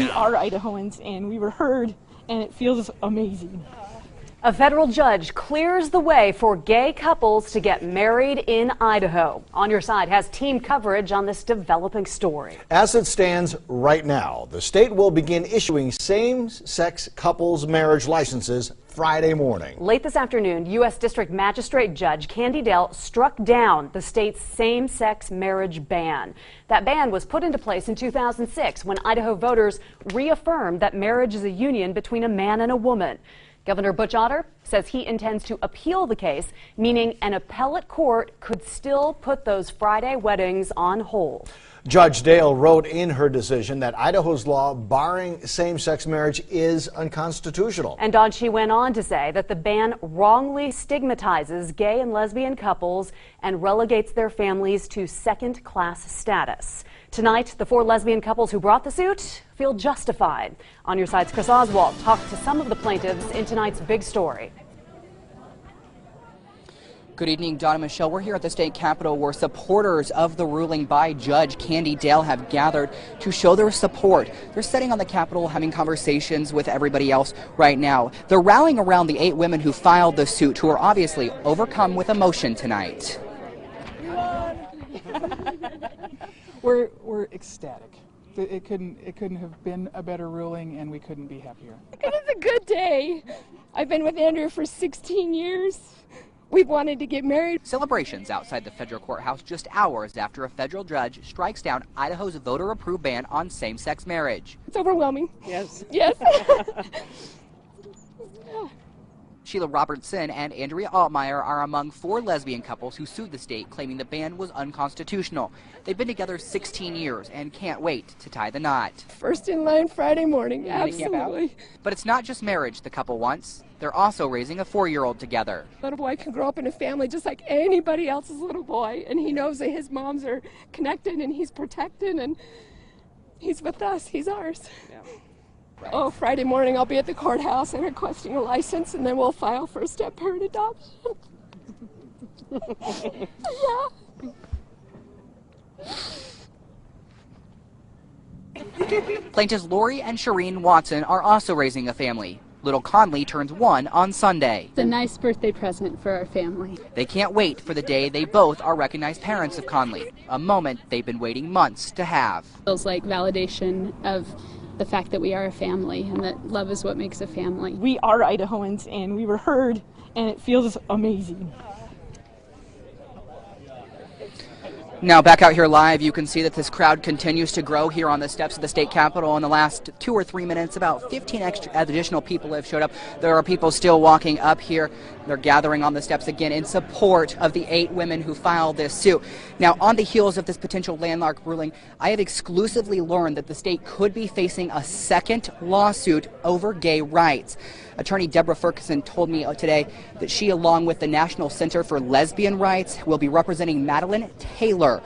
We are Idahoans, and we were heard, and it feels amazing. A federal judge clears the way for gay couples to get married in Idaho. On Your Side has team coverage on this developing story. As it stands right now, the state will begin issuing same-sex couples marriage licenses Friday morning. Late this afternoon, U.S. District Magistrate Judge Candy Dell struck down the state's same-sex marriage ban. That ban was put into place in 2006 when Idaho voters reaffirmed that marriage is a union between a man and a woman. Governor Butch Otter says he intends to appeal the case, meaning an appellate court could still put those Friday weddings on hold. Judge Dale wrote in her decision that Idaho's law barring same-sex marriage is unconstitutional. And Dawn, she went on to say that the ban wrongly stigmatizes gay and lesbian couples and relegates their families to second-class status. Tonight, the 4 lesbian couples who brought the suit feel justified. On Your Side's Chris Oswald talked to some of the plaintiffs in tonight's big story. Good evening, Dawn and Michelle. We're here at the state capitol where supporters of the ruling by Judge Candy Dale have gathered to show their support. They're sitting on the capitol having conversations with everybody else right now. They're rallying around the 8 women who filed the suit, who are obviously overcome with emotion tonight. We're ecstatic. It couldn't have been a better ruling, and we couldn't be happier. It's a good day. I've been with Andrew for 16 years. We've wanted to get married. Celebrations outside the federal courthouse just hours after a federal judge strikes down Idaho's voter-approved ban on same-sex marriage. It's overwhelming. Yes. Yes. Sheila Robertson and Andrea Altmeyer are among 4 lesbian couples who sued the state, claiming the ban was unconstitutional. They've been together 16 years and can't wait to tie the knot. First in line Friday morning, absolutely. But it's not just marriage the couple wants. They're also raising a 4-year-old together. Little boy can grow up in a family just like anybody else's little boy, and he knows that his moms are connected and he's protected and he's with us. He's ours. Yeah. Oh, Friday morning I'll be at the courthouse and requesting a license, and then we'll file for a step-parent adoption. Yeah. Plaintiffs Lori and Shireen Watson are also raising a family. Little Conley turns 1 on Sunday. It's a nice birthday present for our family. They can't wait for the day they both are recognized parents of Conley, a moment they've been waiting months to have. Feels like validation of the fact that we are a family and that love is what makes a family. We are Idahoans, and we were heard, and it feels amazing. Now back out here live, you can see that this crowd continues to grow here on the steps of the state capitol. In the last 2 or 3 minutes, about 15 additional people have showed up. There are people still walking up here. They're gathering on the steps again in support of the 8 women who filed this suit. Now, on the heels of this potential landmark ruling, I have exclusively learned that the state could be facing a second lawsuit over gay rights. Attorney Deborah Ferguson told me today that she, along with the National Center for Lesbian Rights, will be representing Madeline Taylor.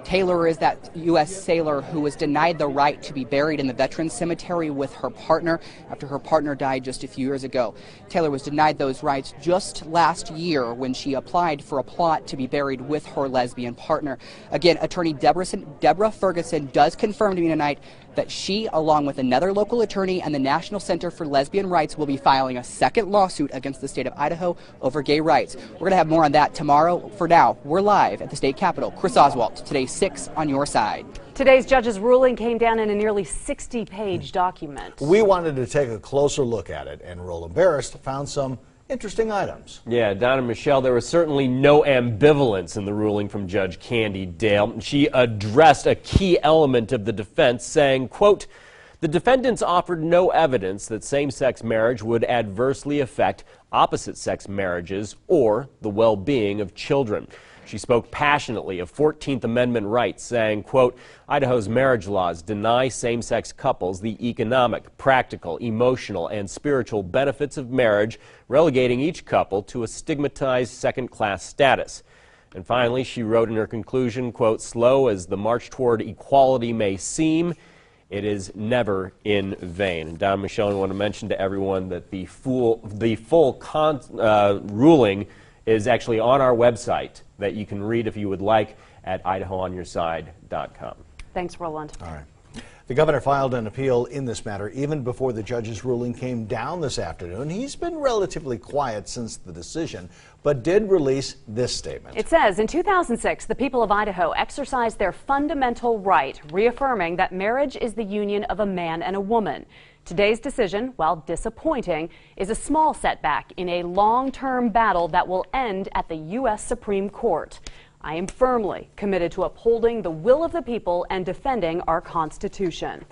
Taylor is that U.S. sailor who was denied the right to be buried in the Veterans Cemetery with her partner after her partner died just a few years ago. Taylor was denied those rights just last year when she applied for a plot to be buried with her lesbian partner. Again, attorney Deborah Ferguson does confirm to me tonight that she, along with another local attorney and the National Center for Lesbian Rights, will be filing a second lawsuit against the state of Idaho over gay rights. We're going to have more on that tomorrow. For now, we're live at the state capitol. Chris Oswald, today's 6 on Your Side. Today's judge's ruling came down in a nearly 60-page document. We wanted to take a closer look at it, and Roland Barrist found some interesting items. Yeah, Don and Michelle, there was certainly no ambivalence in the ruling from Judge Candy Dale. She addressed a key element of the defense, saying, quote, "The defendants offered no evidence that same-sex marriage would adversely affect opposite-sex marriages or the well-being of children." She spoke passionately of 14th Amendment rights, saying, quote, "Idaho's marriage laws deny same-sex couples the economic, practical, emotional, and spiritual benefits of marriage, relegating each couple to a stigmatized second-class status." And finally, she wrote in her conclusion, quote, "Slow as the march toward equality may seem, it is never in vain." And Don, Michelle, I want to mention to everyone that the full ruling is actually on our website that you can read if you would like at idahoonyourside.com. Thanks, Roland. All right. The governor filed an appeal in this matter even before the judge's ruling came down this afternoon. He's been relatively quiet since the decision, but did release this statement. It says, in 2006, the people of Idaho exercised their fundamental right, reaffirming that marriage is the union of a man and a woman. Today's decision, while disappointing, is a small setback in a long-term battle that will end at the U.S. Supreme Court. I am firmly committed to upholding the will of the people and defending our Constitution.